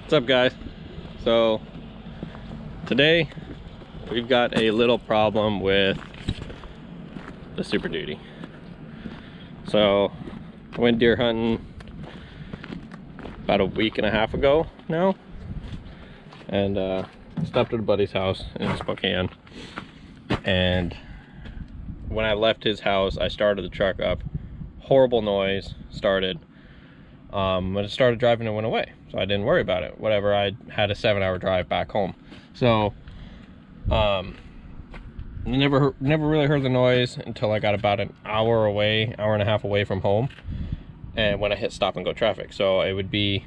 What's up, guys? So today we've got a little problem with the Super Duty. So I went deer hunting about a week and a half ago now, and stopped at a buddy's house in Spokane. And when I left his house, I started the truck up. Horrible noise started. When it started driving, it went away, so I didn't worry about it. Whatever, I had a 7-hour drive back home, so never really heard the noise until I got about an hour and a half away from home, and when I hit stop and go traffic. So it would be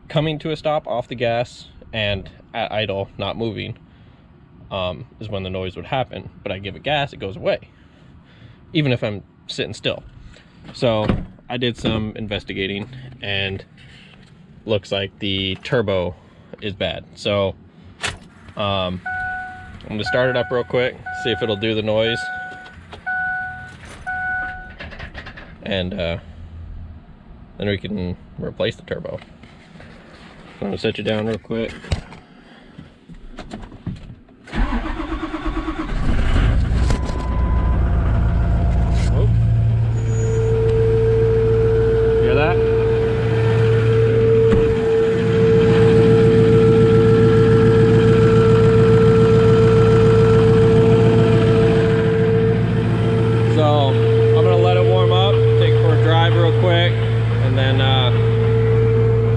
coming to a stop off the gas and at idle, not moving, is when the noise would happen. But I give it gas, it goes away, even if I'm sitting still. So I did some investigating, and looks like the turbo is bad. So I'm gonna start it up real quick, see if it'll do the noise, and then we can replace the turbo. So I'm gonna set you down real quick.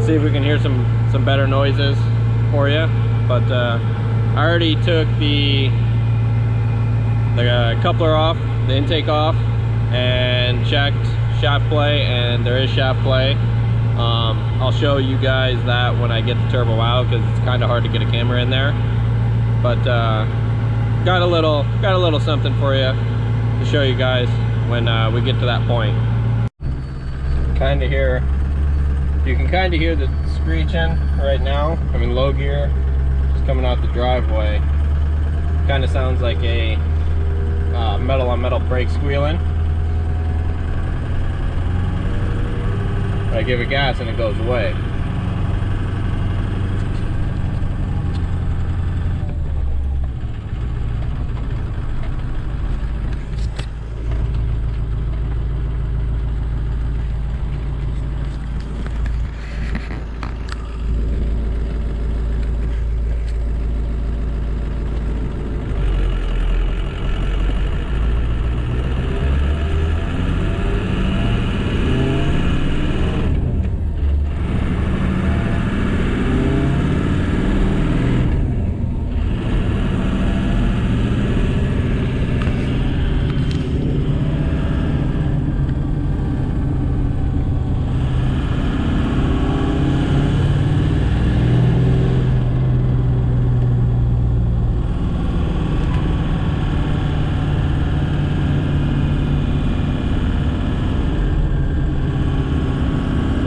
See if we can hear some better noises for you. But I already took the coupler off, the intake off, and checked shaft play, and there is shaft play. I'll show you guys that when I get the turbo out, because it's kind of hard to get a camera in there. But got a little something for you to show you guys when we get to that point. You can kind of hear the screeching right now. I'm in low gear, just coming out the driveway. Kind of sounds like a metal on metal brake squealing. But I give it gas and it goes away.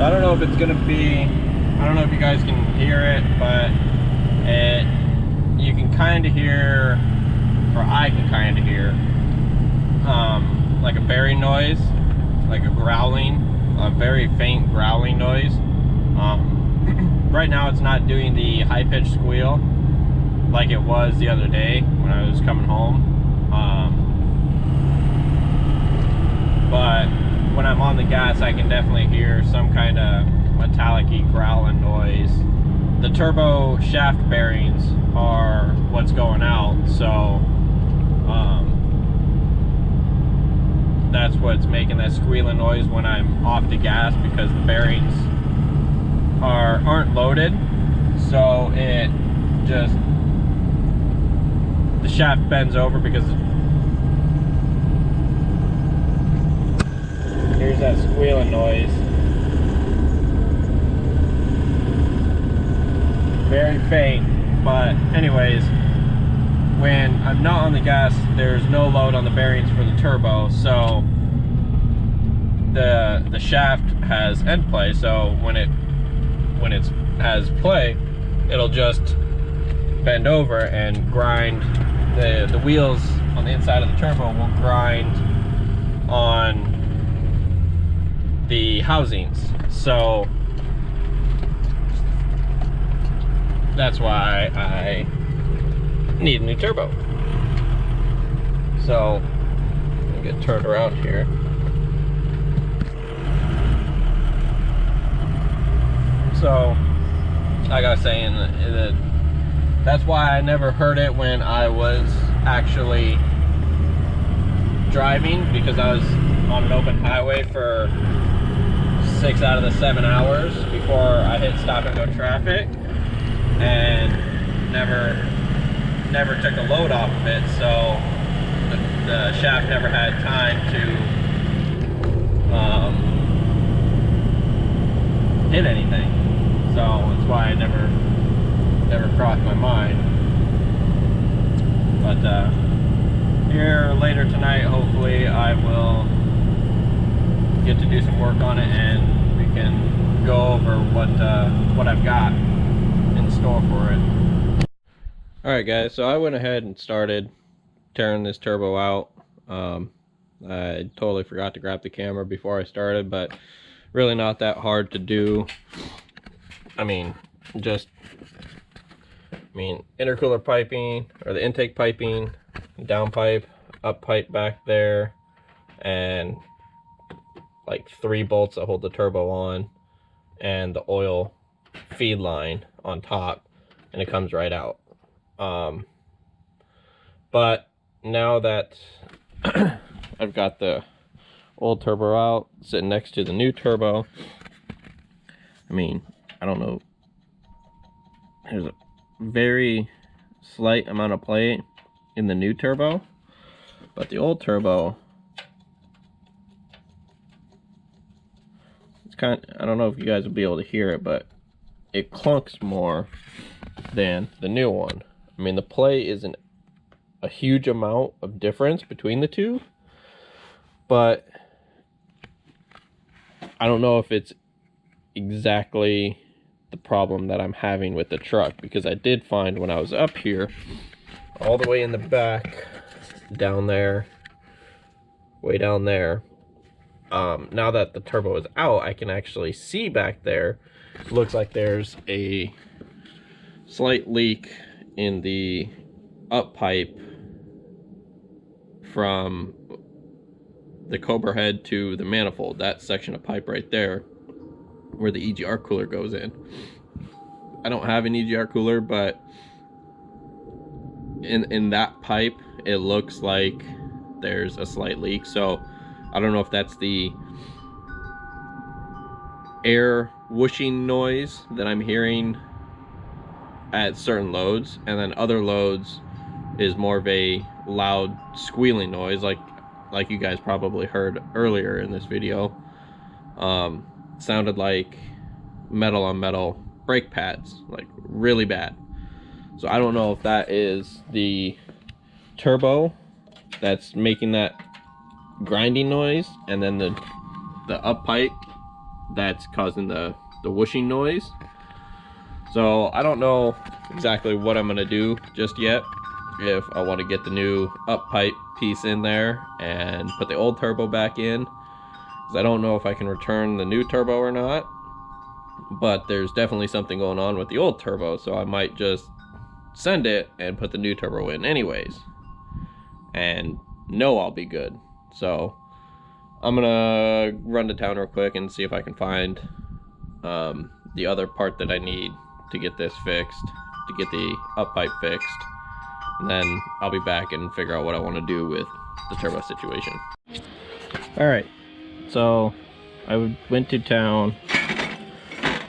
I don't know if it's gonna be, I don't know if you guys can hear it, but you can kind of hear, or I can kind of hear, like a bearing noise, like a growling, a very faint growling noise. Right now it's not doing the high-pitched squeal like it was the other day when I was coming home, but when I'm on the gas, I can definitely hear some kind of metallic-y growling noise. The turbo shaft bearings are what's going out, so that's what's making that squealing noise when I'm off the gas, because the bearings aren't loaded, so it just, the shaft bends over because here's that squealing noise. Very faint, but anyways, when I'm not on the gas, there's no load on the bearings for the turbo, so the shaft has end play, so when it has play, it'll just bend over and grind. The wheels on the inside of the turbo will grind on the housings. So that's why I need a new turbo. So I'll get turned around here. So like I was saying, that's why I never heard it when I was actually driving, because I was on an open highway for 6 out of the 7 hours before I hit stop and go traffic, and never took a load off of it, so the shaft never had time to hit anything. So that's why I never crossed my mind. But here later tonight, hopefully I will get to do some work on it, and we can go over what I've got in store for it. All right, guys. So I went ahead and started tearing this turbo out. I totally forgot to grab the camera before I started, but really not that hard to do. I mean, intercooler piping, or the intake piping, down pipe, up pipe back there, and like 3 bolts that hold the turbo on, and the oil feed line on top, and it comes right out. But now that I've got the old turbo out, sitting next to the new turbo, I mean, I don't know, there's a very slight amount of play in the new turbo, but the old turbo, it's kind of, I don't know if you guys will be able to hear it, but it clunks more than the new one. I mean, the play isn't a huge amount of difference between the two, but I don't know if it's exactly the problem that I'm having with the truck, because I did find when I was up here, all the way in the back, down there, way down there, now that the turbo is out, I can actually see back there. It looks like there's a slight leak in the up pipe from the Cobra head to the manifold, that section of pipe right there where the EGR cooler goes in. I don't have an EGR cooler, but in that pipe it looks like there's a slight leak. So I don't know if that's the air whooshing noise that I'm hearing at certain loads, and then other loads is more of a loud squealing noise, like you guys probably heard earlier in this video. Sounded like metal on metal brake pads, like really bad. So I don't know if that is the turbo that's making that grinding noise, and then the up pipe that's causing the whooshing noise. So I don't know exactly what I'm gonna do just yet. If I want to get the new up pipe piece in there and put the old turbo back in, because I don't know if I can return the new turbo or not. But there's definitely something going on with the old turbo, so I might just send it and put the new turbo in anyways, and know I'll be good. So I'm gonna run to town real quick and see if I can find the other part that I need to get this fixed, to get the up pipe fixed, and then I'll be back and figure out what I want to do with the turbo situation. All right, so I went to town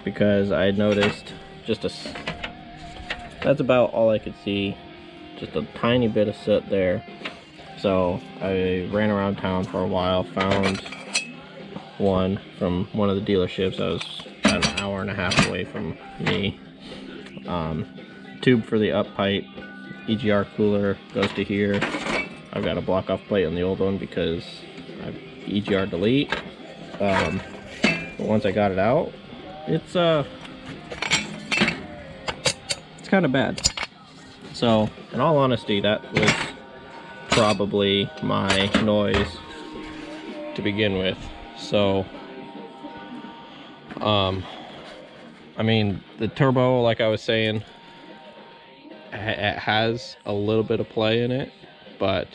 because I noticed that's about all I could see, just a tiny bit of soot there. So I ran around town for a while, found one from one of the dealerships that was about an hour and a half away from me. Tube for the up pipe, EGR cooler goes to here. I've got a block off plate on the old one because I've EGR delete. But once I got it out, it's kind of bad. So in all honesty, that was probably my noise to begin with. So I mean, the turbo, like I was saying, it has a little bit of play in it, but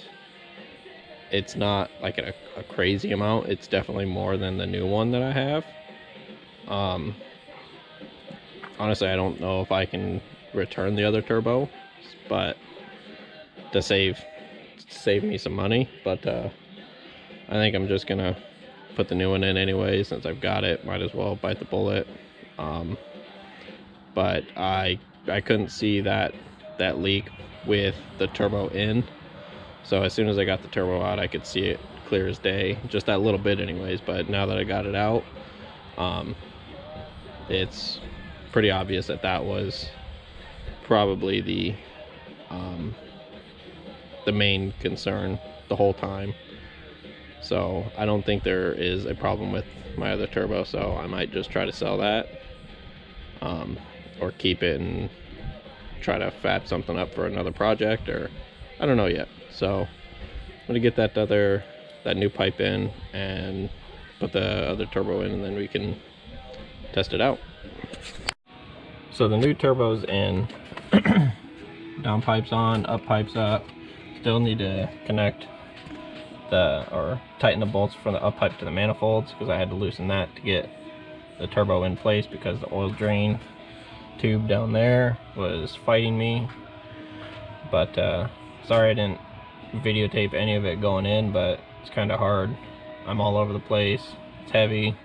it's not like a crazy amount. It's definitely more than the new one that I have. Honestly, I don't know if I can return the other turbo, but to save me some money. But I think I'm just gonna put the new one in anyway, since I've got it. Might as well bite the bullet. But I couldn't see that leak with the turbo in, so as soon as I got the turbo out, I could see it clear as day, just that little bit anyways. But now that I got it out, it's pretty obvious that was probably the main concern the whole time. So I don't think there is a problem with my other turbo, so I might just try to sell that, or keep it and try to fab something up for another project, or I don't know yet. So I'm gonna get that new pipe in and put the other turbo in, and then we can test it out. So the new turbo's in. Down pipe's on, up pipe's up. Still need to connect or tighten the bolts from the up pipe to the manifolds, because I had to loosen that to get the turbo in place, because the oil drain tube down there was fighting me. But sorry I didn't videotape any of it going in, but it's kind of hard. I'm all over the place. It's heavy.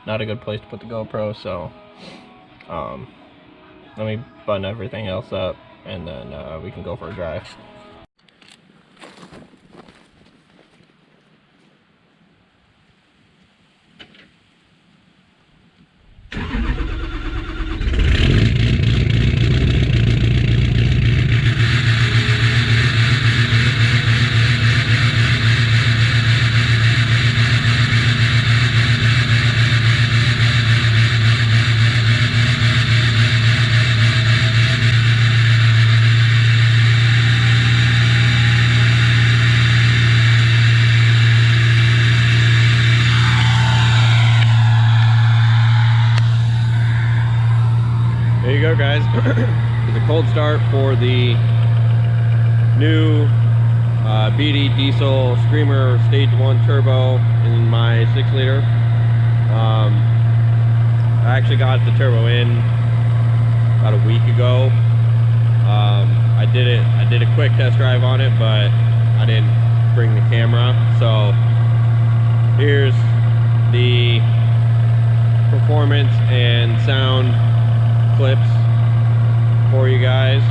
Not a good place to put the GoPro, so let me button everything else up, and then we can go for a drive. There you go, guys. It's a cold start for the new BD diesel Screamer stage 1 turbo in my 6-liter. I actually got the turbo in about a week ago. I did a quick test drive on it, but I didn't bring the camera. So here's the performance and sound clips for you guys.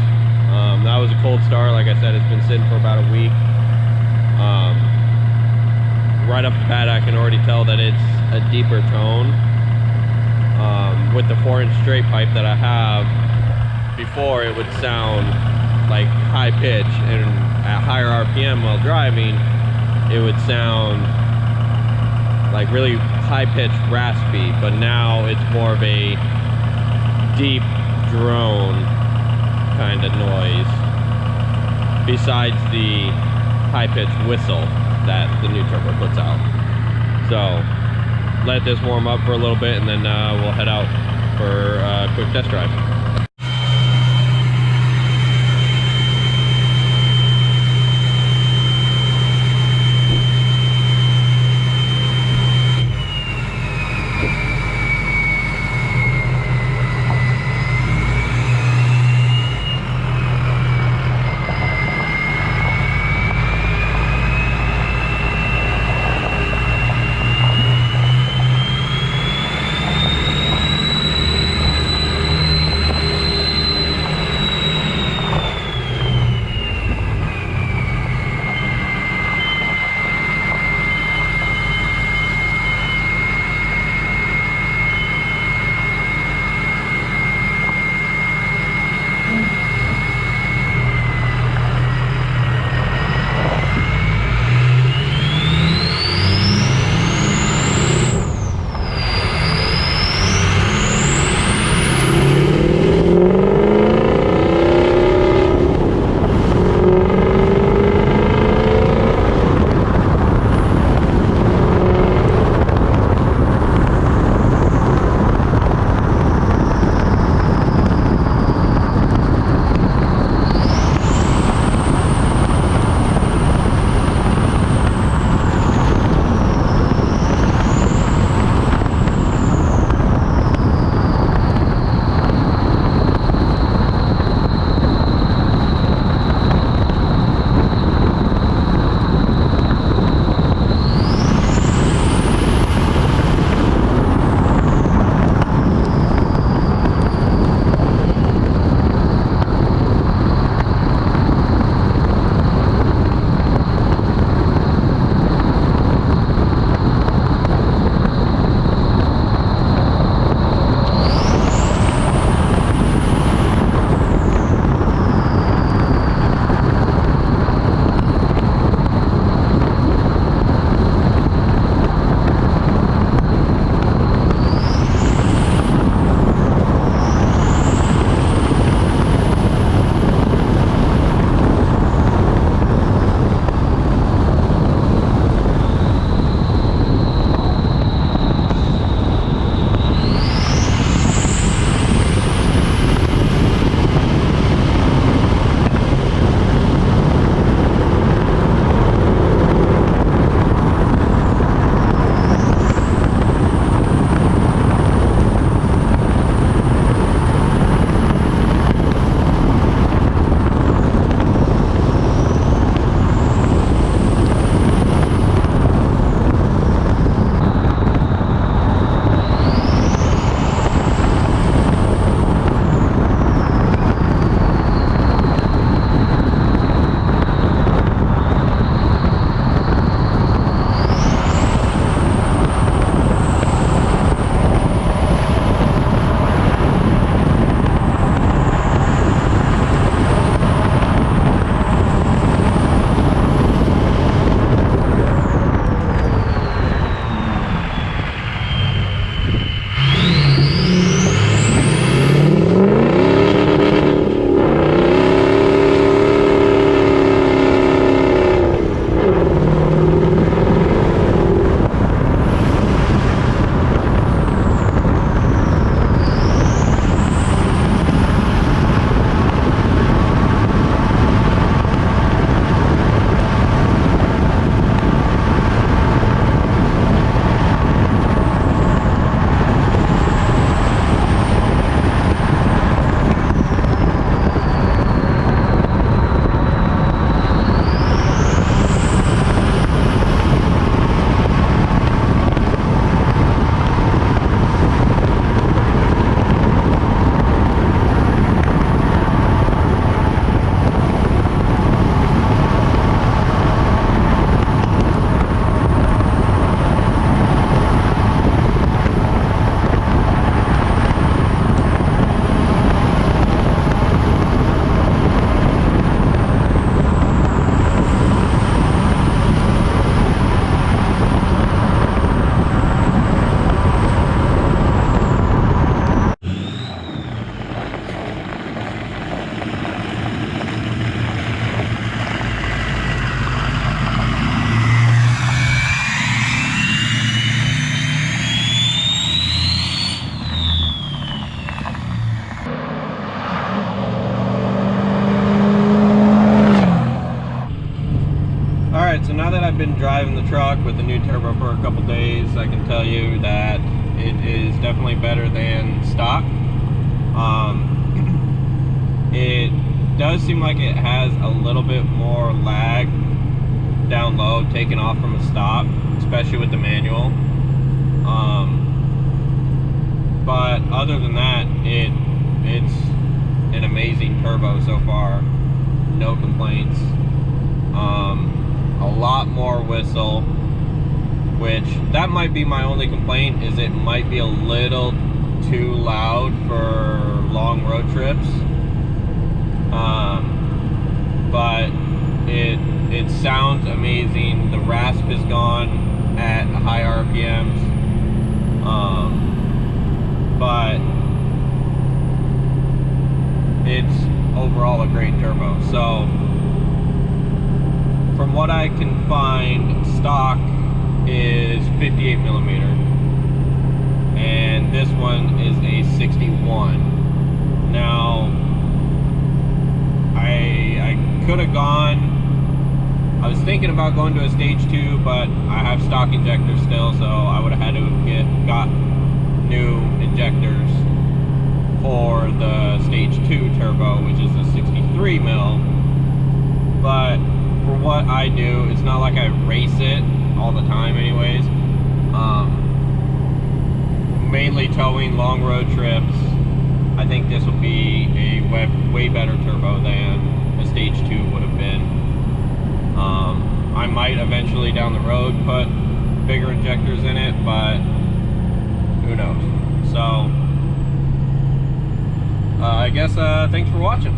That was a cold start. Like I said, it's been sitting for about a week. Right off the bat, I can already tell that it's a deeper tone. With the 4-inch straight pipe that I have, before it would sound like high pitch, and at higher RPM while driving, it would sound like really high pitched, raspy. But now it's more of a deep drone kind of noise, besides the high-pitched whistle that the new turbo puts out. So let this warm up for a little bit, and then we'll head out for a quick test drive. been driving the truck with the new turbo for a couple days, I can tell you that it is definitely better than stock. It does seem like it has a little bit more lag down low taking off from a stop, especially with the manual. But other than that, it's an amazing turbo so far. No complaints. A lot more whistle, which that might be my only complaint, is it might be a little too loud for long road trips. But it sounds amazing. The rasp is gone at high RPMs. But it's overall a great turbo. So from what I can find, stock is 58 millimeter, and this one is a 61. Now, I could have gone, I was thinking about going to a stage 2, but I have stock injectors still, so I would have had to got new injectors for the stage 2 turbo, which is a 63 mil. But for what I do, it's not like I race it all the time anyways. Mainly towing long road trips, I think this will be a way better turbo than a stage 2 would have been. I might eventually down the road put bigger injectors in it, but who knows. So I guess thanks for watching.